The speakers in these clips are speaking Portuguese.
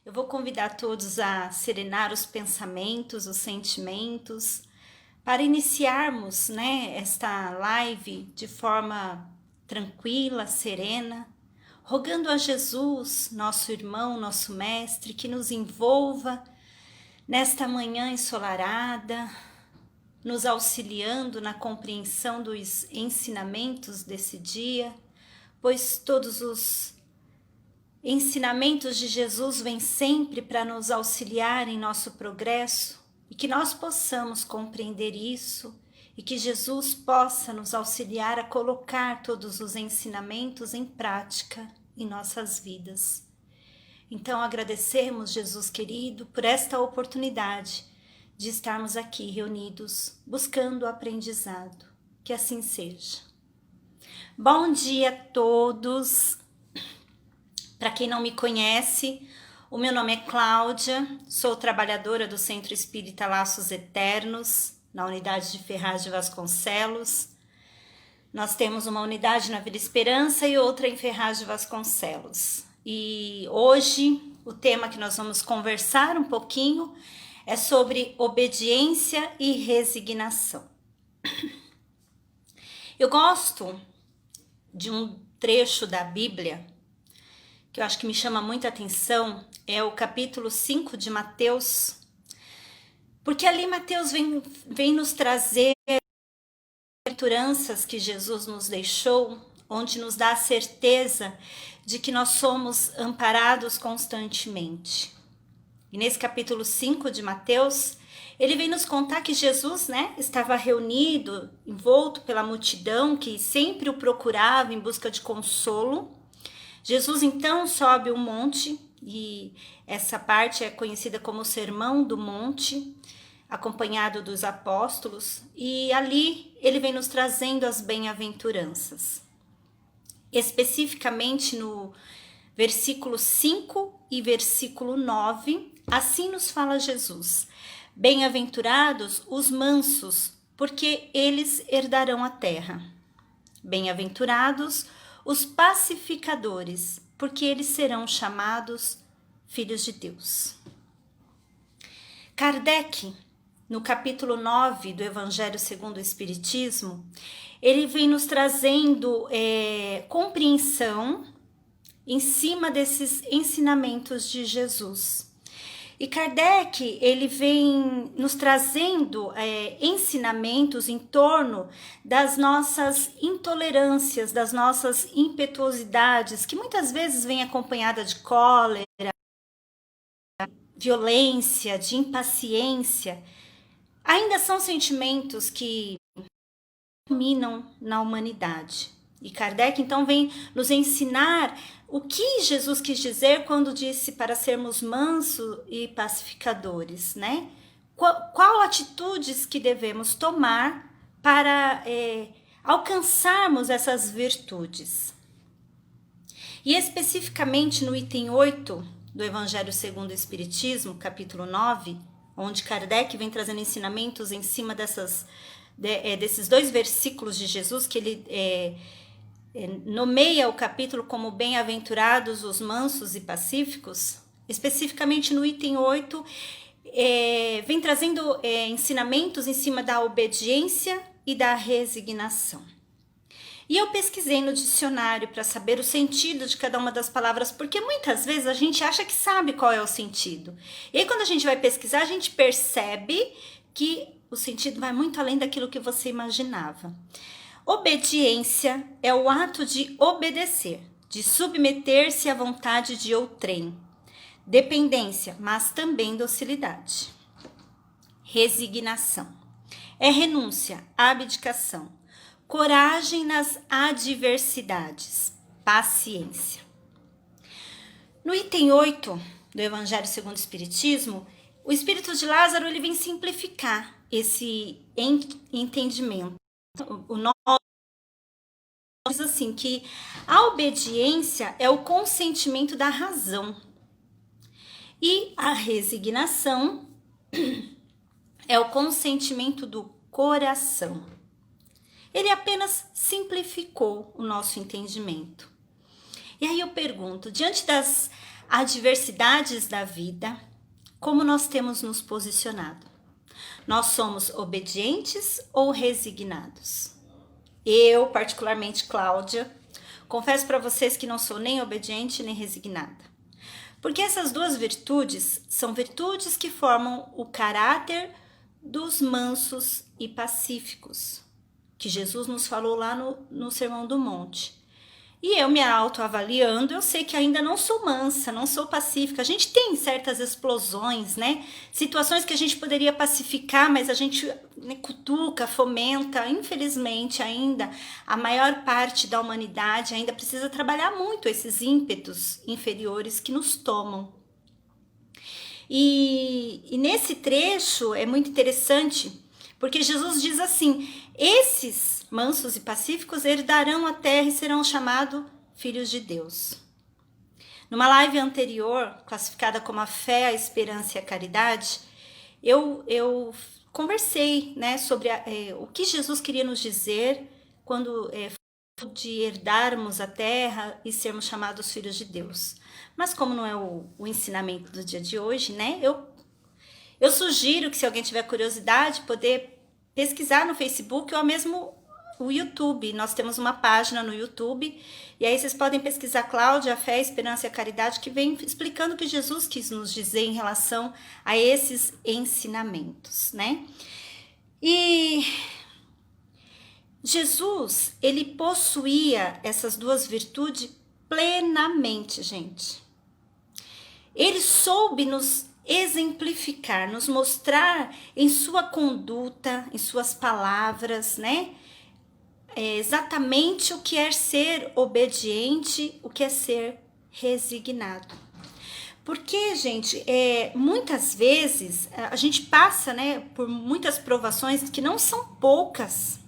Eu vou convidar todos a serenar os pensamentos, os sentimentos, para iniciarmos, esta live de forma tranquila, serena, rogando a Jesus, nosso irmão, nosso mestre, que nos envolva nesta manhã ensolarada, nos auxiliando na compreensão dos ensinamentos desse dia, pois todos os ensinamentos de Jesus vêm sempre para nos auxiliar em nosso progresso e que nós possamos compreender isso e que Jesus possa nos auxiliar a colocar todos os ensinamentos em prática em nossas vidas. Então agradecemos, Jesus querido, por esta oportunidade de estarmos aqui reunidos buscando o aprendizado. Que assim seja. Bom dia a todos. Para quem não me conhece, o meu nome é Cláudia, sou trabalhadora do Centro Espírita Laços Eternos, na unidade de Ferraz de Vasconcelos. Nós temos uma unidade na Vila Esperança e outra em Ferraz de Vasconcelos. E hoje o tema que nós vamos conversar um pouquinho é sobre obediência e resignação. Eu gosto de um trecho da Bíblia que eu acho que me chama muita atenção, é o capítulo 5 de Mateus, porque ali Mateus vem nos trazer bem-aventuranças que Jesus nos deixou, onde nos dá a certeza de que nós somos amparados constantemente. E nesse capítulo 5 de Mateus, ele vem nos contar que Jesus, estava reunido, envolto pela multidão que sempre o procurava em busca de consolo. Jesus então sobe um monte, e essa parte é conhecida como o Sermão do Monte, acompanhado dos apóstolos, e ali ele vem nos trazendo as bem-aventuranças. Especificamente no versículo 5 e versículo 9, assim nos fala Jesus: bem-aventurados os mansos, porque eles herdarão a terra. Bem-aventurados os pacificadores, porque eles serão chamados filhos de Deus. Kardec, no capítulo 9 do Evangelho segundo o Espiritismo, ele vem nos trazendo compreensão em cima desses ensinamentos de Jesus. E Kardec, ele vem nos trazendo ensinamentos em torno das nossas intolerâncias, das nossas impetuosidades, que muitas vezes vem acompanhada de cólera, violência, de impaciência. Ainda são sentimentos que dominam na humanidade. E Kardec então vem nos ensinar o que Jesus quis dizer quando disse para sermos mansos e pacificadores, Qual atitudes que devemos tomar para alcançarmos essas virtudes. E especificamente no item 8 do Evangelho segundo o Espiritismo, capítulo 9, onde Kardec vem trazendo ensinamentos em cima desses dois versículos de Jesus, que ele nomeia o capítulo como bem-aventurados os mansos e pacíficos. Especificamente no item 8, vem trazendo ensinamentos em cima da obediência e da resignação. E eu pesquisei no dicionário para saber o sentido de cada uma das palavras, porque muitas vezes a gente acha que sabe qual é o sentido. E aí quando a gente vai pesquisar, a gente percebe que o sentido vai muito além daquilo que você imaginava. Obediência é o ato de obedecer, de submeter-se à vontade de outrem. Dependência, mas também docilidade. Resignação é renúncia, abdicação, coragem nas adversidades, paciência. No item 8 do Evangelho segundo o Espiritismo, o Espírito de Lázaro ele vem simplificar esse entendimento. O nome diz assim que a obediência é o consentimento da razão e a resignação é o consentimento do coração. Ele apenas simplificou o nosso entendimento. E aí eu pergunto, diante das adversidades da vida, como nós temos nos posicionado? Nós somos obedientes ou resignados? Eu, particularmente, Cláudia, confesso para vocês que não sou nem obediente nem resignada. Porque essas duas virtudes são virtudes que formam o caráter dos mansos e pacíficos, que Jesus nos falou lá no Sermão do Monte. E eu me autoavaliando, eu sei que ainda não sou mansa, não sou pacífica. A gente tem certas explosões, né? Situações que a gente poderia pacificar, mas a gente, né, cutuca, fomenta. Infelizmente, ainda a maior parte da humanidade ainda precisa trabalhar muito esses ímpetos inferiores que nos tomam. E nesse trecho é muito interessante, porque Jesus diz assim: esses mansos e pacíficos herdarão a terra e serão chamados filhos de Deus. Numa live anterior, classificada como a fé, a esperança e a caridade, eu conversei, né, sobre o que Jesus queria nos dizer quando de herdarmos a terra e sermos chamados filhos de Deus. Mas como não é o ensinamento do dia de hoje, né, eu sugiro que, se alguém tiver curiosidade, poder pesquisar no Facebook ou mesmo o YouTube. Nós temos uma página no YouTube, e aí vocês podem pesquisar Cláudia, a fé, a esperança e a caridade, que vem explicando o que Jesus quis nos dizer em relação a esses ensinamentos, né? E Jesus, ele possuía essas duas virtudes plenamente, gente. Ele soube nos exemplificar, nos mostrar em sua conduta, em suas palavras, né? Exatamente o que é ser obediente, o que é ser resignado. Porque, gente, muitas vezes a gente passa, né, por muitas provações que não são poucas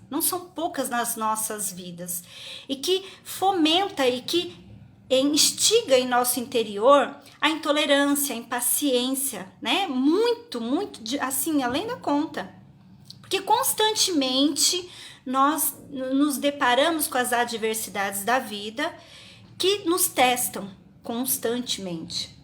nas nossas vidas, e que fomenta e que instiga em nosso interior a intolerância, a impaciência, né? Muito, assim, além da conta. Porque constantemente nós nos deparamos com as adversidades da vida que nos testam constantemente.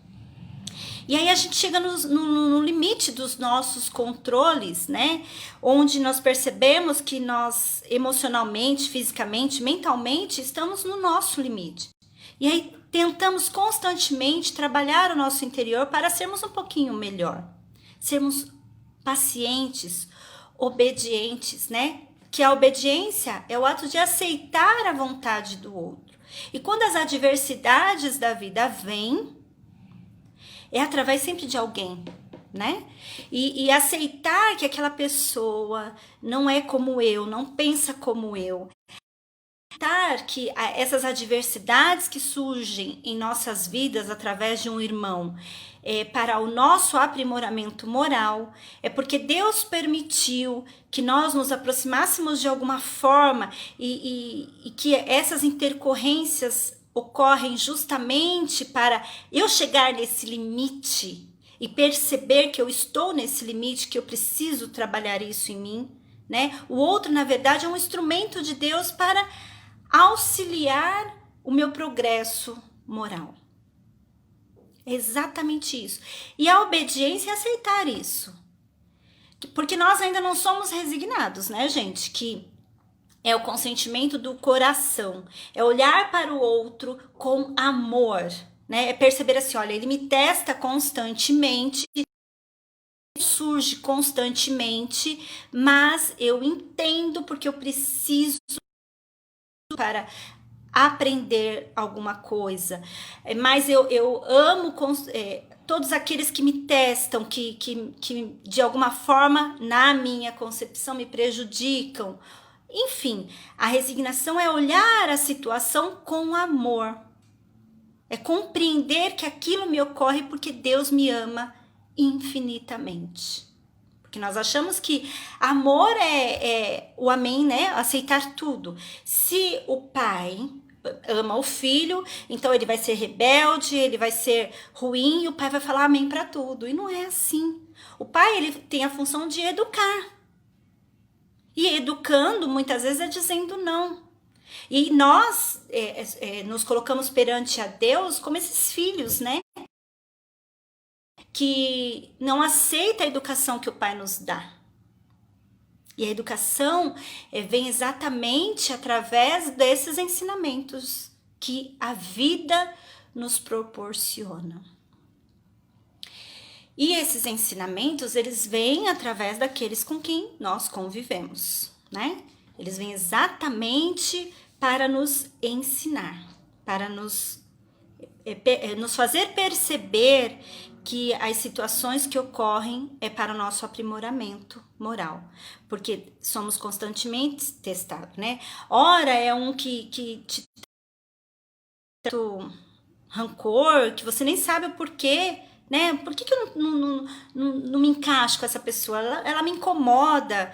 E aí a gente chega no limite dos nossos controles, né? Onde nós percebemos que nós emocionalmente, fisicamente, mentalmente estamos no nosso limite. E aí tentamos constantemente trabalhar o nosso interior para sermos um pouquinho melhor. Sermos pacientes, obedientes, né? Que a obediência é o ato de aceitar a vontade do outro. E quando as adversidades da vida vêm, é através sempre de alguém, né? E aceitar que aquela pessoa não é como eu, não pensa como eu. Aceitar que essas adversidades que surgem em nossas vidas através de um irmão, para o nosso aprimoramento moral, é porque Deus permitiu que nós nos aproximássemos de alguma forma e que essas intercorrências ocorrem justamente para eu chegar nesse limite e perceber que eu estou nesse limite, que eu preciso trabalhar isso em mim, né? O outro, na verdade, é um instrumento de Deus para auxiliar o meu progresso moral. É exatamente isso. E a obediência é aceitar isso. Porque nós ainda não somos resignados, né, gente? Que é o consentimento do coração. É olhar para o outro com amor, né? É perceber assim, olha, ele me testa constantemente, surge constantemente, mas eu entendo porque eu preciso para aprender alguma coisa, mas eu amo todos aqueles que me testam, que de alguma forma, na minha concepção, me prejudicam. Enfim, a resignação é olhar a situação com amor, é compreender que aquilo me ocorre porque Deus me ama infinitamente. Porque nós achamos que amor é o amém, né? Aceitar tudo. Se o pai ama o filho, então ele vai ser rebelde, ele vai ser ruim, e o pai vai falar amém para tudo. E não é assim. O pai, ele tem a função de educar. E educando, muitas vezes, é dizendo não. E nós nos colocamos perante a Deus como esses filhos, né? que não aceita a educação que o pai nos dá. E a educação vem exatamente através desses ensinamentos que a vida nos proporciona. E esses ensinamentos, eles vêm através daqueles com quem nós convivemos, né? Eles vêm exatamente para nos ensinar, para nos fazer perceber que as situações que ocorrem é para o nosso aprimoramento moral, porque somos constantemente testados, né? Ora é um que te rancor, que você nem sabe o porquê, né? Por que eu não me encaixo com essa pessoa? Ela me incomoda.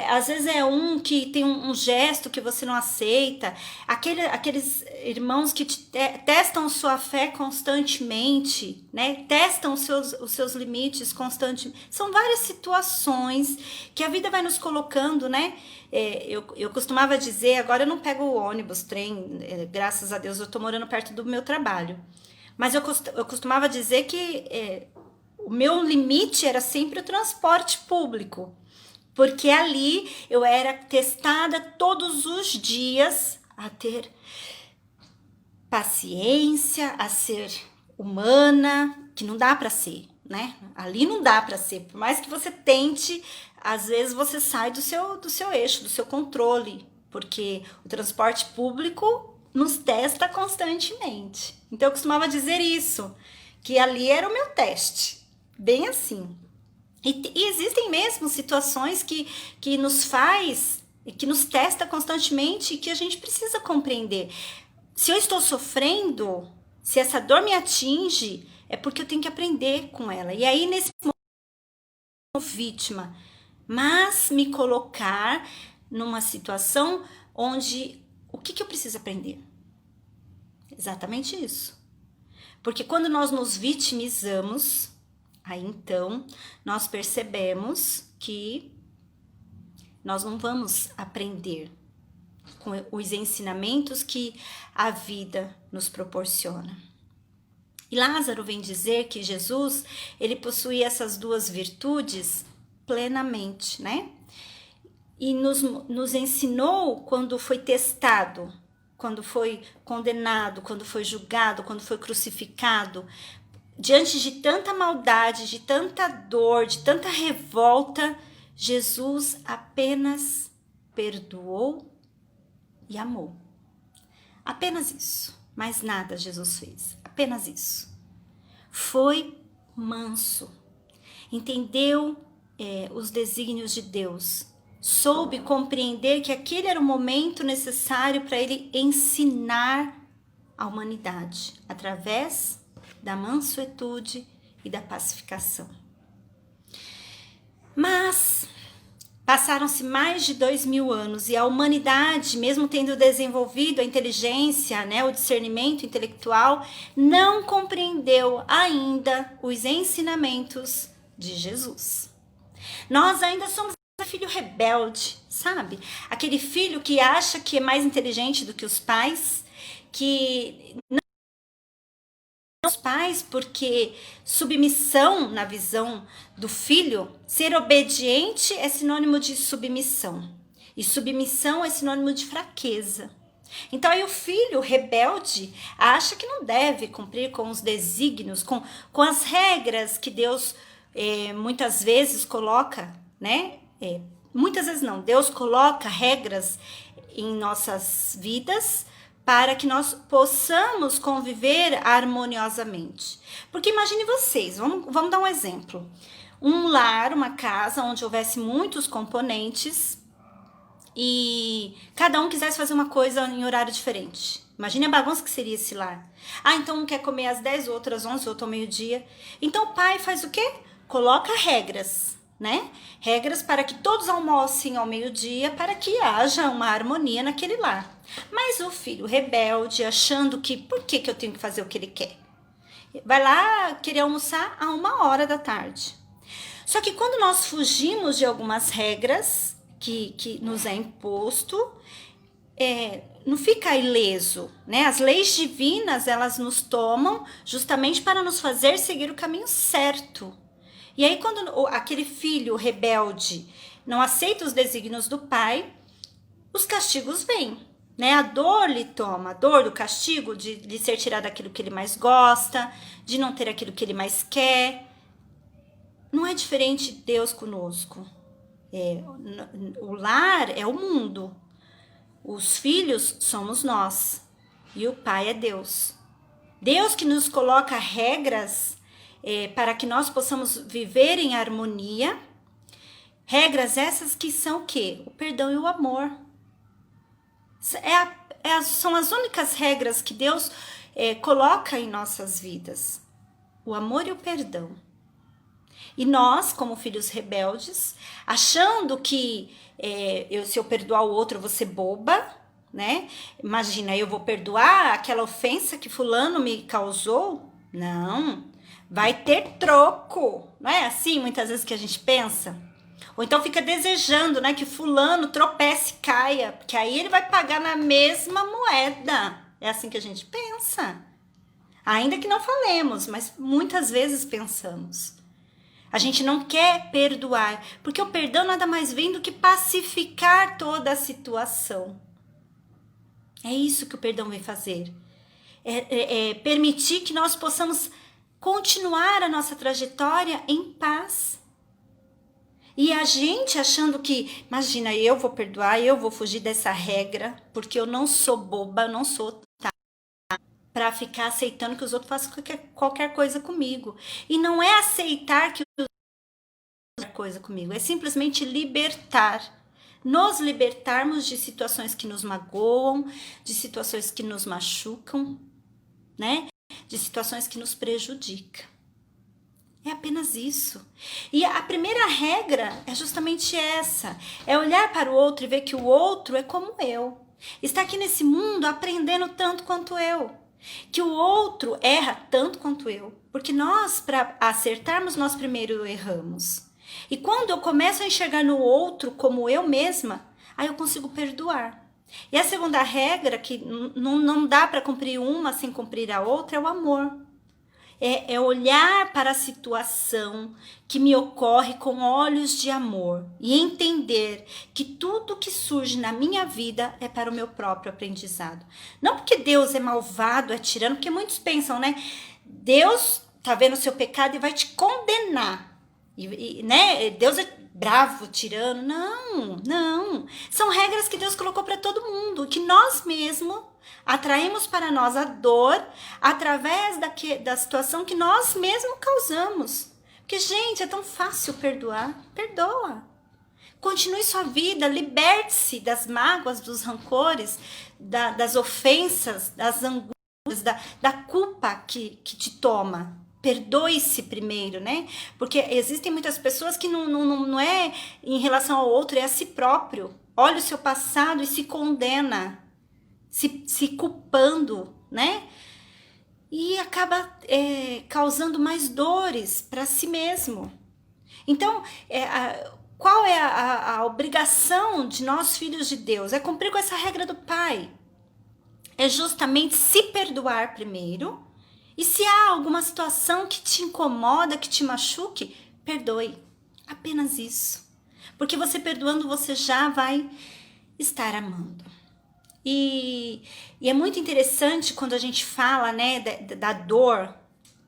Às vezes é um que tem um gesto que você não aceita. Aqueles irmãos que testam sua fé constantemente, né? Testam os seus limites constantemente. São várias situações que a vida vai nos colocando, né? Eu costumava dizer, agora eu não pego o ônibus, trem, graças a Deus eu tô morando perto do meu trabalho. Mas eu costumava dizer que o meu limite era sempre o transporte público, porque ali eu era testada todos os dias a ter paciência, a ser humana, que não dá para ser, né? Ali não dá para ser, por mais que você tente, às vezes você sai do seu eixo, do seu controle, porque o transporte público nos testa constantemente. Então eu costumava dizer isso, que ali era o meu teste, bem assim. E existem mesmo situações que nos faz, que nos testa constantemente e que a gente precisa compreender. Se eu estou sofrendo, se essa dor me atinge, é porque eu tenho que aprender com ela. E aí nesse momento, vítima, mas me colocar numa situação onde o que eu preciso aprender? Exatamente isso. Porque quando nós nos vitimizamos, aí então nós percebemos que nós não vamos aprender com os ensinamentos que a vida nos proporciona. E Lázaro vem dizer que Jesus, ele possuía essas duas virtudes plenamente, né? E nos ensinou quando foi testado, quando foi condenado, quando foi julgado, quando foi crucificado, diante de tanta maldade, de tanta dor, de tanta revolta, Jesus apenas perdoou e amou. Apenas isso, mais nada Jesus fez, apenas isso. Foi manso, entendeu os desígnios de Deus, soube compreender que aquele era o momento necessário para ele ensinar a humanidade, através da mansuetude e da pacificação. Mas passaram-se mais de 2000 anos e a humanidade, mesmo tendo desenvolvido a inteligência, né, o discernimento intelectual, não compreendeu ainda os ensinamentos de Jesus. Nós ainda somos filho rebelde, sabe? Aquele filho que acha que é mais inteligente do que os pais, que não os pais, porque submissão, na visão do filho, ser obediente é sinônimo de submissão. E submissão é sinônimo de fraqueza. Então aí o filho rebelde acha que não deve cumprir com os desígnios, com as regras que Deus muitas vezes coloca, né? Muitas vezes não, Deus coloca regras em nossas vidas para que nós possamos conviver harmoniosamente. Porque imagine vocês, vamos dar um exemplo. Um lar, uma casa onde houvesse muitos componentes e cada um quisesse fazer uma coisa em horário diferente. Imagine a bagunça que seria esse lar. Então um quer comer às 10, outro às 11, outro ao meio-dia. Então o pai faz o quê? Coloca regras, né? Regras para que todos almocem ao meio-dia, para que haja uma harmonia naquele lar. Mas o filho rebelde, achando que, por que eu tenho que fazer o que ele quer? Vai lá querer almoçar a 1h da tarde. Só que quando nós fugimos de algumas regras que nos é imposto, não fica ileso, né? As leis divinas, elas nos tomam justamente para nos fazer seguir o caminho certo. E aí, quando aquele filho rebelde não aceita os desígnios do pai, os castigos vêm, né? A dor lhe toma, a dor do castigo de lhe ser tirado aquilo que ele mais gosta, de não ter aquilo que ele mais quer. Não é diferente de Deus conosco. O lar é o mundo. Os filhos somos nós e o pai é Deus. Deus que nos coloca regras para que nós possamos viver em harmonia. Regras essas que são o quê? O perdão e o amor. São as únicas regras que Deus coloca em nossas vidas. O amor e o perdão. E nós, como filhos rebeldes, achando que se eu perdoar o outro, eu vou ser boba, né? Imagina, eu vou perdoar aquela ofensa que fulano me causou? Não, vai ter troco. Não é assim muitas vezes que a gente pensa? Ou então fica desejando, né, que fulano tropece e caia, porque aí ele vai pagar na mesma moeda. É assim que a gente pensa. Ainda que não falemos, mas muitas vezes pensamos. A gente não quer perdoar, porque o perdão nada mais vem do que pacificar toda a situação. É isso que o perdão vem fazer. Permitir que nós possamos continuar a nossa trajetória em paz. E a gente achando que, imagina, eu vou perdoar, eu vou fugir dessa regra, porque eu não sou boba, eu não sou para ficar aceitando que os outros façam qualquer coisa comigo. E não é aceitar que os outros façam qualquer coisa comigo, é simplesmente libertar. Nos libertarmos de situações que nos magoam, de situações que nos machucam, né? De situações que nos prejudicam. É apenas isso. E a primeira regra é justamente essa. É olhar para o outro e ver que o outro é como eu. Está aqui nesse mundo aprendendo tanto quanto eu. Que o outro erra tanto quanto eu. Porque nós, para acertarmos, nós primeiro erramos. E quando eu começo a enxergar no outro como eu mesma, aí eu consigo perdoar. E a segunda regra, que não dá para cumprir uma sem cumprir a outra, é o amor. É olhar para a situação que me ocorre com olhos de amor e entender que tudo que surge na minha vida é para o meu próprio aprendizado. Não porque Deus é malvado, é tirano, porque muitos pensam, né? Deus tá vendo o seu pecado e vai te condenar. Né? Deus é bravo, tirano. Não. São regras que Deus colocou para todo mundo, que nós mesmos atraímos para nós a dor através da situação que nós mesmos causamos. Porque, gente, é tão fácil perdoar. Perdoa. Continue sua vida, liberte-se das mágoas, dos rancores, das ofensas, das angústias, da culpa que te toma. Perdoe-se primeiro, né? Porque existem muitas pessoas que não é em relação ao outro, é a si próprio. Olha o seu passado e se condena. Se culpando, né? E acaba causando mais dores para si mesmo. Então, qual é a obrigação de nós, filhos de Deus? É cumprir com essa regra do Pai. É justamente se perdoar primeiro. E se há alguma situação que te incomoda, que te machuque, perdoe. Apenas isso. Porque você perdoando, você já vai estar amando. E é muito interessante quando a gente fala, né, da dor.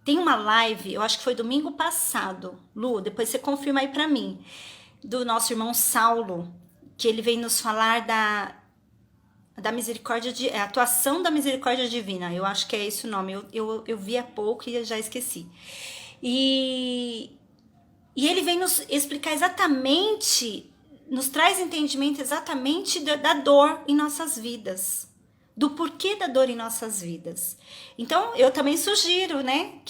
Tem uma live, eu acho que foi domingo passado, Lu, depois você confirma aí pra mim, do nosso irmão Saulo, que ele vem nos falar da misericórdia, a atuação da misericórdia divina. Eu acho que é esse o nome, eu vi há pouco e já esqueci. E ele vem nos explicar exatamente, nos traz entendimento exatamente da dor em nossas vidas, do porquê da dor em nossas vidas. Então, eu também sugiro, né,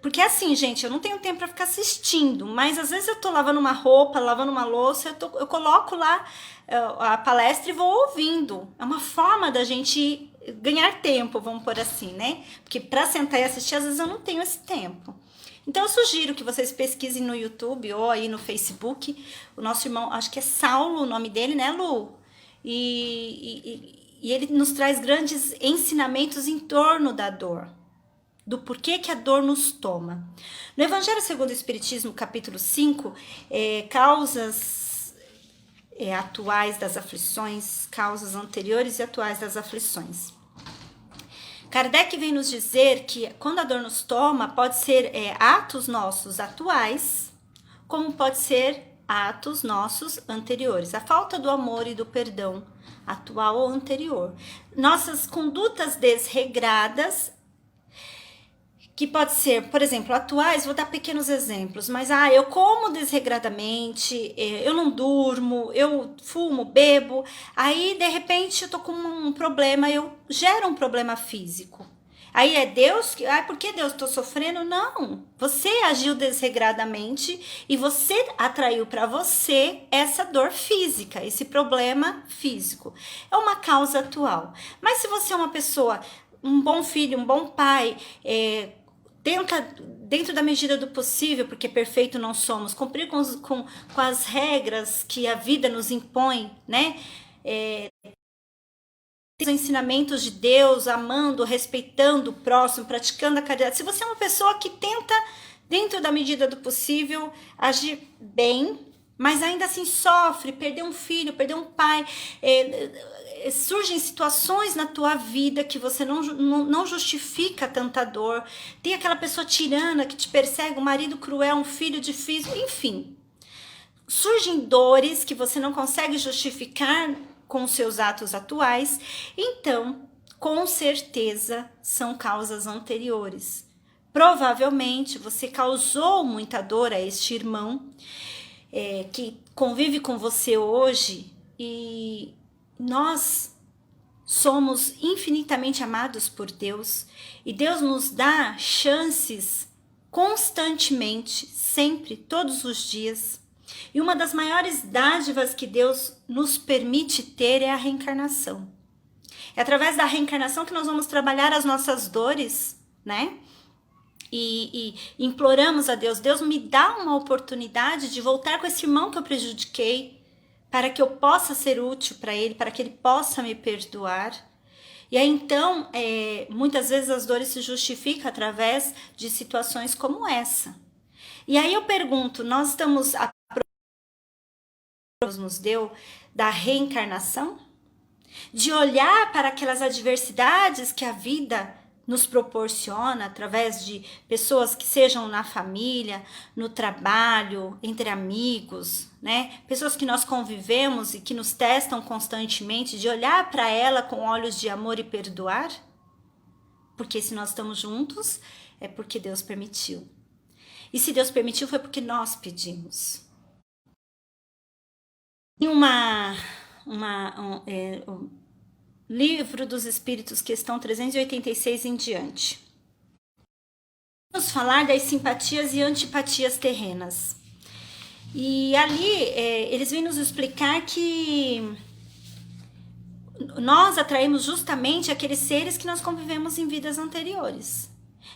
porque assim, gente, eu não tenho tempo para ficar assistindo, mas às vezes eu tô lavando uma roupa, lavando uma louça, eu coloco lá a palestra e vou ouvindo. É uma forma da gente ganhar tempo, vamos por assim, né? Porque para sentar e assistir, às vezes eu não tenho esse tempo. Então eu sugiro que vocês pesquisem no YouTube ou aí no Facebook. O nosso irmão, acho que é Saulo o nome dele, né, Lu? e ele nos traz grandes ensinamentos em torno da dor, do porquê que a dor nos toma. No Evangelho segundo o Espiritismo, capítulo 5, causas atuais das aflições, causas anteriores e atuais das aflições. Kardec vem nos dizer que quando a dor nos toma, pode ser atos nossos atuais, como pode ser atos nossos anteriores. A falta do amor e do perdão, atual ou anterior. Nossas condutas desregradas, que pode ser, por exemplo, atuais, vou dar pequenos exemplos, mas eu como desregradamente, eu não durmo, eu fumo, bebo, aí de repente eu tô com um problema, eu gero um problema físico. Aí é Deus que, por que Deus, tô sofrendo? Não, você agiu desregradamente e você atraiu para você essa dor física, esse problema físico. É uma causa atual. Mas se você é uma pessoa, um bom filho, um bom pai, tenta, dentro da medida do possível, porque perfeito não somos, cumprir com as regras que a vida nos impõe, né? Os ensinamentos de Deus, amando, respeitando o próximo, praticando a caridade. Se você é uma pessoa que tenta, dentro da medida do possível, agir bem, mas ainda assim sofre, perder um filho, perder um pai, surgem situações na tua vida que você não justifica tanta dor, tem aquela pessoa tirana que te persegue, um marido cruel, um filho difícil, enfim. Surgem dores que você não consegue justificar com os seus atos atuais, então, com certeza, são causas anteriores. Provavelmente, você causou muita dor a este irmão, que convive com você hoje, e nós somos infinitamente amados por Deus, e Deus nos dá chances constantemente, sempre, todos os dias. E uma das maiores dádivas que Deus nos permite ter é a reencarnação. É através da reencarnação que nós vamos trabalhar as nossas dores, né? E imploramos a Deus, Deus me dá uma oportunidade de voltar com esse irmão que eu prejudiquei, para que eu possa ser útil para ele, para que ele possa me perdoar. E aí então, muitas vezes as dores se justificam através de situações como essa. E aí eu pergunto, nós estamos nos deu da reencarnação? De olhar para aquelas adversidades que a vida nos proporciona através de pessoas que sejam na família, no trabalho, entre amigos, né? Pessoas que nós convivemos e que nos testam constantemente, de olhar para ela com olhos de amor e perdoar? Porque se nós estamos juntos, é porque Deus permitiu. E se Deus permitiu, foi porque nós pedimos. Em Livro dos Espíritos, questão 386 em diante. Vamos falar das simpatias e antipatias terrenas. E ali eles vêm nos explicar que nós atraímos justamente aqueles seres que nós convivemos em vidas anteriores.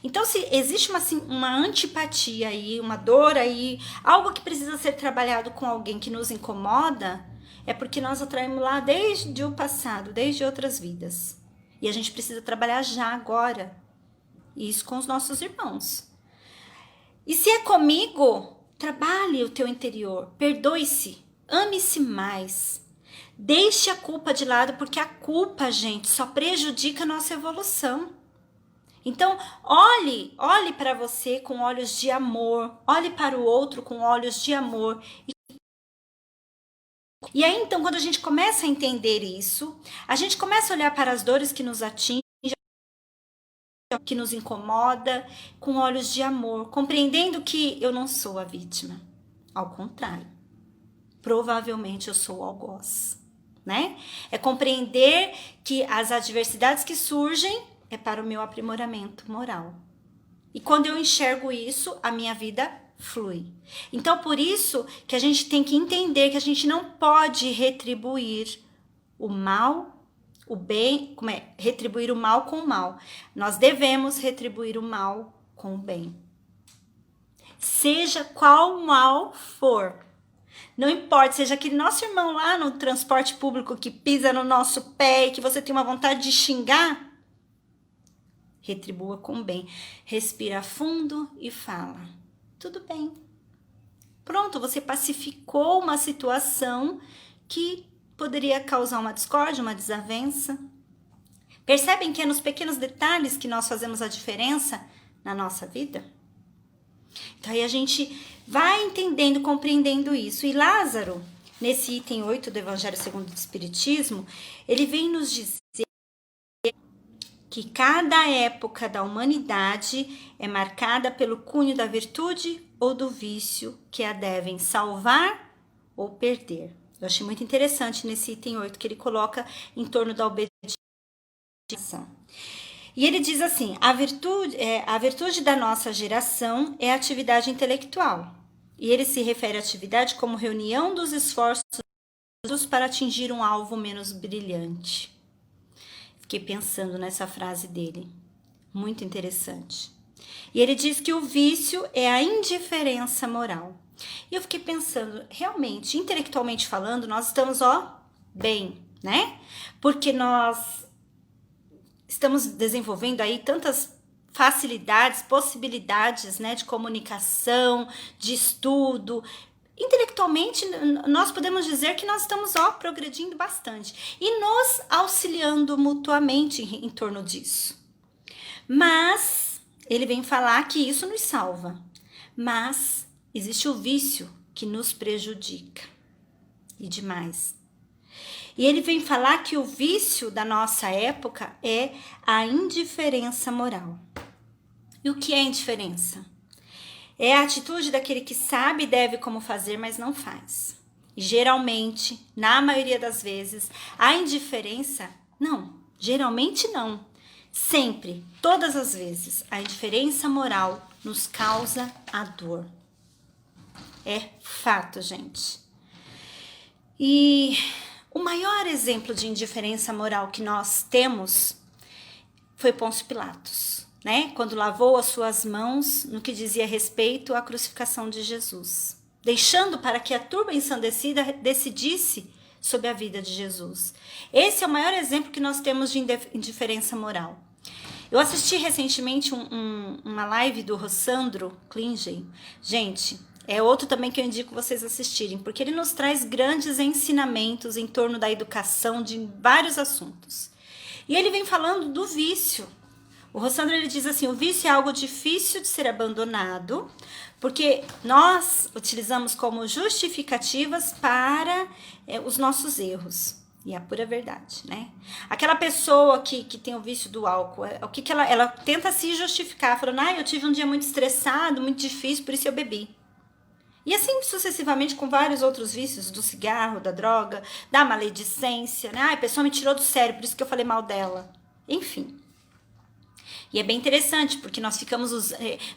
Então, se existe uma antipatia aí, uma dor aí, algo que precisa ser trabalhado com alguém que nos incomoda, é porque nós atraímos lá desde o passado, desde outras vidas. E a gente precisa trabalhar já agora. Isso com os nossos irmãos. E se é comigo, trabalhe o teu interior, perdoe-se, ame-se mais. Deixe a culpa de lado, porque a culpa, gente, só prejudica a nossa evolução. Então, olhe para você com olhos de amor, olhe para o outro com olhos de amor. E aí, então, quando a gente começa a entender isso, a gente começa a olhar para as dores que nos atingem, que nos incomoda, com olhos de amor, compreendendo que eu não sou a vítima. Ao contrário, provavelmente eu sou o algoz, né? É compreender que as adversidades que surgem é para o meu aprimoramento moral. E quando eu enxergo isso, a minha vida flui. Então, por isso que a gente tem que entender que a gente não pode retribuir o mal, o bem, retribuir o mal com o mal. Nós devemos retribuir o mal com o bem. Seja qual mal for. Não importa, seja aquele nosso irmão lá no transporte público que pisa no nosso pé e que você tem uma vontade de xingar, retribua com bem. Respira fundo e fala: tudo bem. Pronto, você pacificou uma situação que poderia causar uma discórdia, uma desavença. Percebem que é nos pequenos detalhes que nós fazemos a diferença na nossa vida? Então aí a gente vai entendendo, compreendendo isso. E Lázaro, nesse item 8 do Evangelho segundo o Espiritismo, ele vem nos dizer que cada época da humanidade é marcada pelo cunho da virtude ou do vício que a devem salvar ou perder. Eu achei muito interessante nesse item 8 que ele coloca em torno da obediência. E ele diz assim: a virtude da nossa geração é a atividade intelectual. E ele se refere à atividade como reunião dos esforços para atingir um alvo menos brilhante. Fiquei pensando nessa frase dele. Muito interessante. E ele diz que o vício é a indiferença moral. E eu fiquei pensando, realmente, intelectualmente falando, nós estamos, bem, né? Porque nós estamos desenvolvendo aí tantas facilidades, possibilidades, né, de comunicação, de estudo. Intelectualmente, nós podemos dizer que nós estamos, progredindo bastante e nos auxiliando mutuamente em torno disso. Mas ele vem falar que isso nos salva. Mas existe o vício que nos prejudica. E demais. E ele vem falar que o vício da nossa época é a indiferença moral. E o que é indiferença? É a atitude daquele que sabe e deve como fazer, mas não faz. E geralmente, na maioria das vezes, a indiferença, geralmente não. Sempre, todas as vezes, a indiferença moral nos causa a dor. É fato, gente. E o maior exemplo de indiferença moral que nós temos foi Pôncio Pilatos, né? Quando lavou as suas mãos no que dizia respeito à crucificação de Jesus, deixando para que a turba ensandecida decidisse sobre a vida de Jesus. Esse é o maior exemplo que nós temos de indiferença moral. Eu assisti recentemente uma live do Rossandro Klingen. Gente, é outro também que eu indico vocês assistirem, porque ele nos traz grandes ensinamentos em torno da educação de vários assuntos. E ele vem falando do vício. O Rossandro, ele diz assim: o vício é algo difícil de ser abandonado, porque nós utilizamos como justificativas para os nossos erros. E é a pura verdade, né? Aquela pessoa que tem o vício do álcool, o que ela tenta se justificar, falando: eu tive um dia muito estressado, muito difícil, por isso eu bebi. E assim sucessivamente com vários outros vícios, do cigarro, da droga, da maledicência, né? A pessoa me tirou do sério, por isso que eu falei mal dela. Enfim. E é bem interessante, porque nós ficamos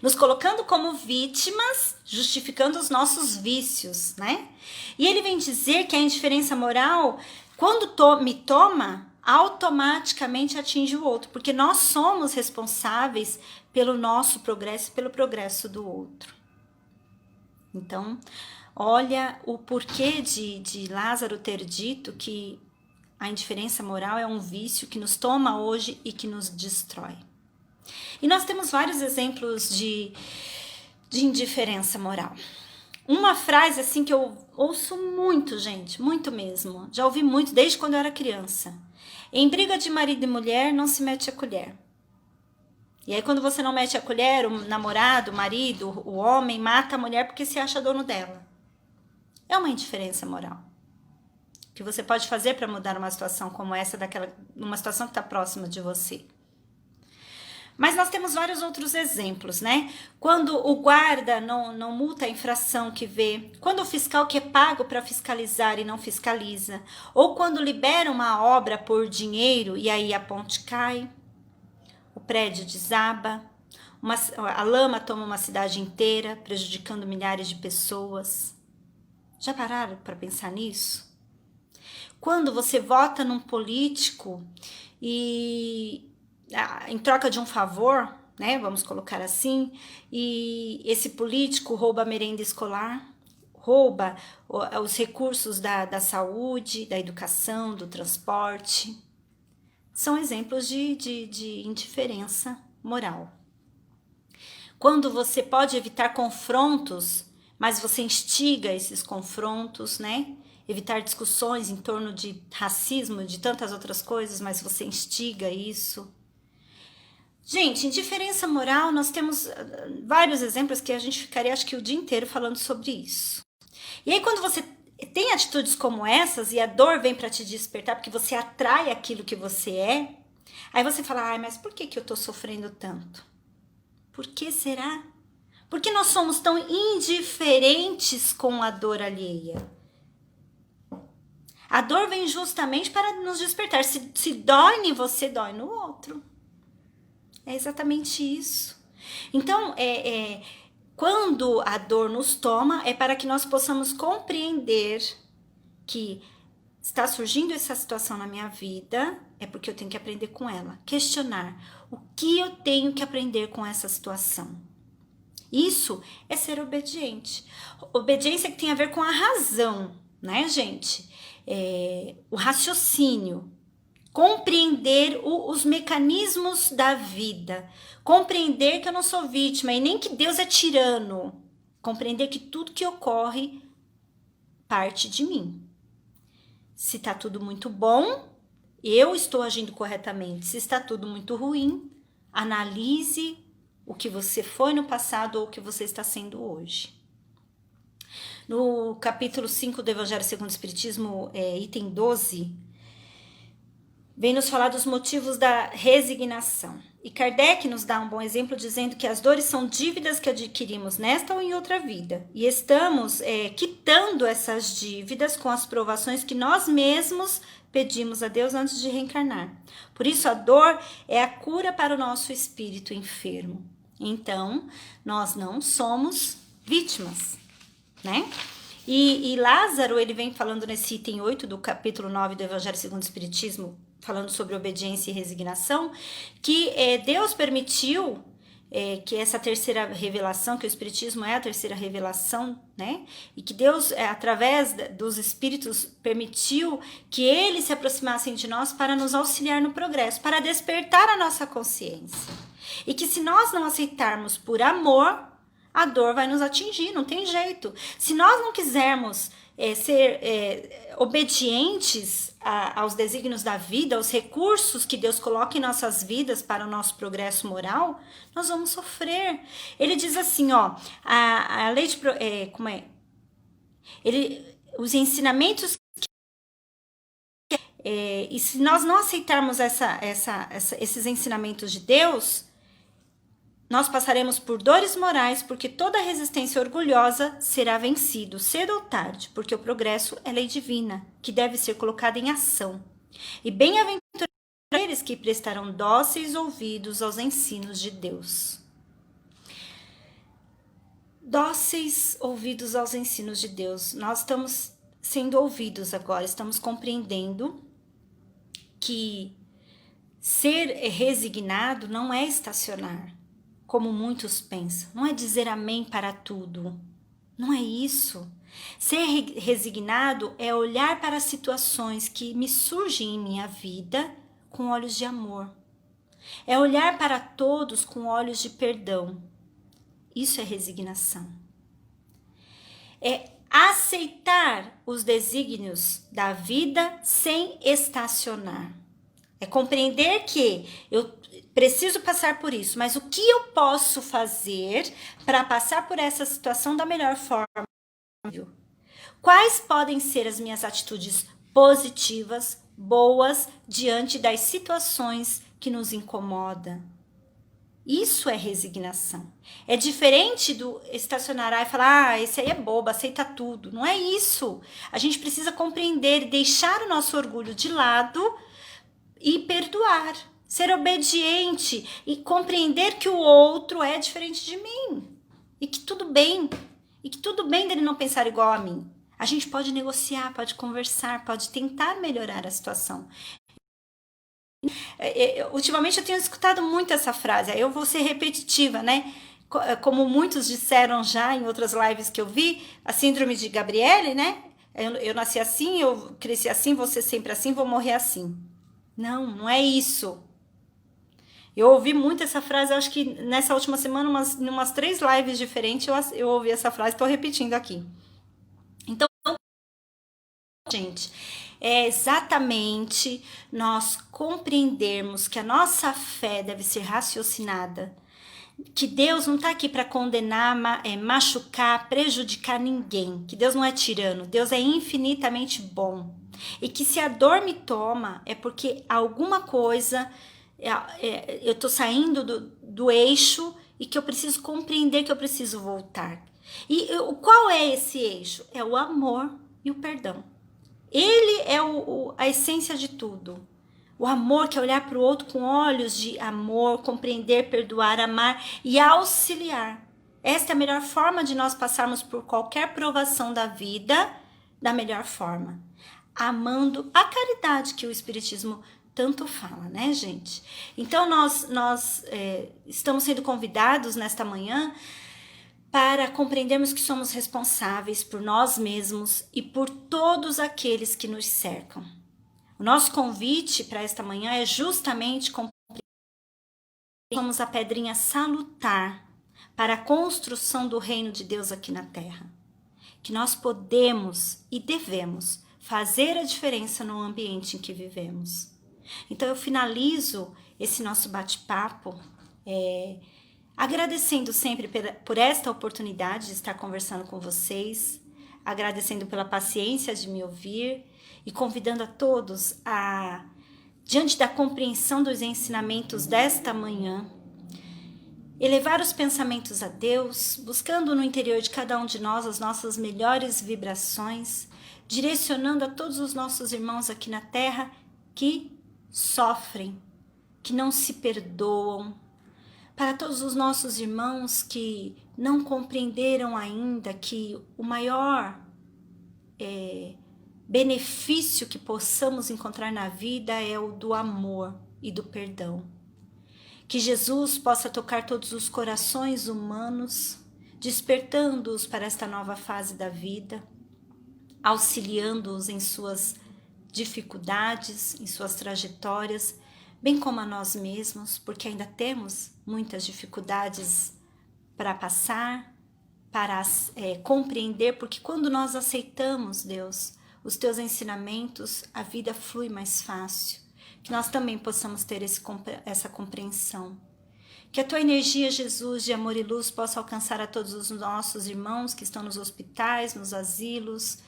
nos colocando como vítimas, justificando os nossos vícios, né? E ele vem dizer que a indiferença moral, quando me toma, automaticamente atinge o outro, porque nós somos responsáveis pelo nosso progresso e pelo progresso do outro. Então, olha o porquê de Lázaro ter dito que a indiferença moral é um vício que nos toma hoje e que nos destrói. E nós temos vários exemplos de indiferença moral. Uma frase assim que eu ouço muito, gente, muito mesmo. Já ouvi muito desde quando eu era criança. Em briga de marido e mulher, não se mete a colher. E aí quando você não mete a colher, o namorado, o marido, o homem mata a mulher porque se acha dono dela. É uma indiferença moral. O que você pode fazer para mudar uma situação como essa, uma situação que está próxima de você? Mas nós temos vários outros exemplos, né? Quando o guarda não multa a infração que vê, quando o fiscal que é pago para fiscalizar e não fiscaliza, ou quando libera uma obra por dinheiro e aí a ponte cai, o prédio desaba, a lama toma uma cidade inteira, prejudicando milhares de pessoas. Já pararam para pensar nisso? Quando você vota num político e em troca de um favor, né, vamos colocar assim, e esse político rouba a merenda escolar, rouba os recursos da saúde, da educação, do transporte. São exemplos de indiferença moral. Quando você pode evitar confrontos, mas você instiga esses confrontos, né? Evitar discussões em torno de racismo, de tantas outras coisas, mas você instiga isso. Gente, indiferença moral, nós temos vários exemplos que a gente ficaria, acho que o dia inteiro falando sobre isso. E aí, quando você tem atitudes como essas e a dor vem para te despertar, porque você atrai aquilo que você é, aí você fala, mas por que eu tô sofrendo tanto? Por que será? Por que nós somos tão indiferentes com a dor alheia? A dor vem justamente para nos despertar. Se dói em você, dói no outro. É exatamente isso. Então, quando a dor nos toma, é para que nós possamos compreender que está surgindo essa situação na minha vida, é porque eu tenho que aprender com ela. Questionar o que eu tenho que aprender com essa situação. Isso é ser obediente. Obediência que tem a ver com a razão, né, gente? O raciocínio. Compreender os mecanismos da vida. Compreender que eu não sou vítima e nem que Deus é tirano. Compreender que tudo que ocorre parte de mim. Se está tudo muito bom, eu estou agindo corretamente. Se está tudo muito ruim, analise o que você foi no passado ou o que você está sendo hoje. No capítulo 5 do Evangelho segundo o Espiritismo, item 12, vem nos falar dos motivos da resignação. E Kardec nos dá um bom exemplo dizendo que as dores são dívidas que adquirimos nesta ou em outra vida. E estamos quitando essas dívidas com as provações que nós mesmos pedimos a Deus antes de reencarnar. Por isso a dor é a cura para o nosso espírito enfermo. Então, nós não somos vítimas, né? E Lázaro, ele vem falando nesse item 8 do capítulo 9 do Evangelho segundo o Espiritismo, falando sobre obediência e resignação, que Deus permitiu que essa terceira revelação, que o Espiritismo é a terceira revelação, né? E que Deus, através dos Espíritos, permitiu que eles se aproximassem de nós para nos auxiliar no progresso, para despertar a nossa consciência. E que se nós não aceitarmos por amor, a dor vai nos atingir, não tem jeito. Se nós não quisermos ser obedientes aos desígnios da vida, aos recursos que Deus coloca em nossas vidas para o nosso progresso moral, nós vamos sofrer. Ele diz assim, a lei de... os ensinamentos... e se nós não aceitarmos esses ensinamentos de Deus, nós passaremos por dores morais, porque toda resistência orgulhosa será vencido, cedo ou tarde, porque o progresso é lei divina, que deve ser colocada em ação. E bem-aventurados aqueles que prestarão dóceis ouvidos aos ensinos de Deus. Dóceis ouvidos aos ensinos de Deus. Nós estamos sendo ouvidos agora, estamos compreendendo que ser resignado não é estacionar, como muitos pensam. Não é dizer amém para tudo. Não é isso. Ser resignado é olhar para as situações que me surgem em minha vida com olhos de amor. É olhar para todos com olhos de perdão. Isso é resignação. É aceitar os desígnios da vida sem estacionar. É compreender que eu preciso passar por isso, mas o que eu posso fazer para passar por essa situação da melhor forma? Quais podem ser as minhas atitudes positivas, boas, diante das situações que nos incomodam? Isso é resignação. É diferente do estacionar e falar, esse aí é bobo, aceita tudo. Não é isso. A gente precisa compreender e deixar o nosso orgulho de lado e perdoar, ser obediente e compreender que o outro é diferente de mim e que tudo bem dele não pensar igual a mim. A gente pode negociar, pode conversar, pode tentar melhorar a situação. Ultimamente eu tenho escutado muito essa frase, eu vou ser repetitiva, né? como muitos disseram já em outras lives que eu vi, a síndrome de Gabriele, né? Eu nasci assim, eu cresci assim, vou ser sempre assim, vou morrer assim. Não, não é isso. Eu ouvi muito essa frase, acho que nessa última semana, umas 3 lives diferentes, eu ouvi essa frase, estou repetindo aqui. Então, gente, é exatamente nós compreendermos que a nossa fé deve ser raciocinada, que Deus não está aqui para condenar, machucar, prejudicar ninguém, que Deus não é tirano, Deus é infinitamente bom, e que se a dor me toma é porque alguma coisa, eu estou saindo do eixo e que eu preciso compreender que eu preciso voltar. E qual é esse eixo? É o amor e o perdão. Ele é a essência de tudo. O amor que é olhar para o outro com olhos de amor, compreender, perdoar, amar e auxiliar. Esta é a melhor forma de nós passarmos por qualquer provação da vida, da melhor forma. Amando a caridade que o Espiritismo tanto fala, né, gente? Então, nós estamos sendo convidados nesta manhã para compreendermos que somos responsáveis por nós mesmos e por todos aqueles que nos cercam. O nosso convite para esta manhã é justamente compreender que somos a pedrinha salutar para a construção do reino de Deus aqui na Terra. Que nós podemos e devemos fazer a diferença no ambiente em que vivemos. Então eu finalizo esse nosso bate-papo agradecendo sempre por esta oportunidade de estar conversando com vocês, agradecendo pela paciência de me ouvir e convidando a todos a, diante da compreensão dos ensinamentos desta manhã, elevar os pensamentos a Deus, buscando no interior de cada um de nós as nossas melhores vibrações, direcionando a todos os nossos irmãos aqui na Terra que sofrem, que não se perdoam, para todos os nossos irmãos que não compreenderam ainda que o maior benefício que possamos encontrar na vida é o do amor e do perdão. Que Jesus possa tocar todos os corações humanos, despertando-os para esta nova fase da vida, auxiliando-os em suas dificuldades, em suas trajetórias, bem como a nós mesmos, porque ainda temos muitas dificuldades para passar, para compreender, porque quando nós aceitamos, Deus, os teus ensinamentos, a vida flui mais fácil. Que nós também possamos ter essa compreensão. Que a tua energia, Jesus, de amor e luz, possa alcançar a todos os nossos irmãos que estão nos hospitais, nos asilos,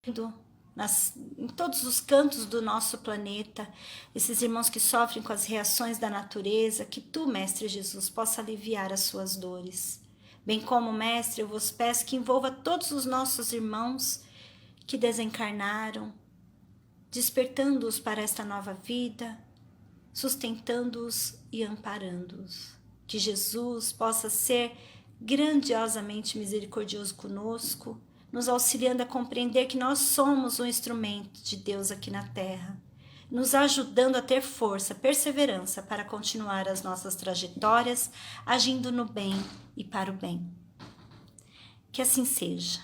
em todos os cantos do nosso planeta, esses irmãos que sofrem com as reações da natureza, que tu, Mestre Jesus, possa aliviar as suas dores. Bem como, Mestre, eu vos peço que envolva todos os nossos irmãos que desencarnaram, despertando-os para esta nova vida, sustentando-os e amparando-os. Que Jesus possa ser grandiosamente misericordioso conosco, nos auxiliando a compreender que nós somos um instrumento de Deus aqui na Terra, nos ajudando a ter força, perseverança para continuar as nossas trajetórias, agindo no bem e para o bem. Que assim seja.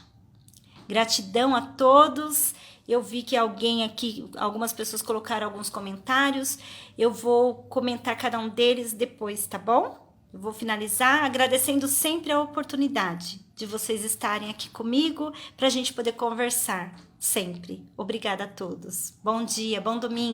Gratidão a todos. Eu vi que algumas pessoas colocaram alguns comentários. Eu vou comentar cada um deles depois, tá bom? Eu vou finalizar agradecendo sempre a oportunidade de vocês estarem aqui comigo para a gente poder conversar sempre. Obrigada a todos. Bom dia, bom domingo.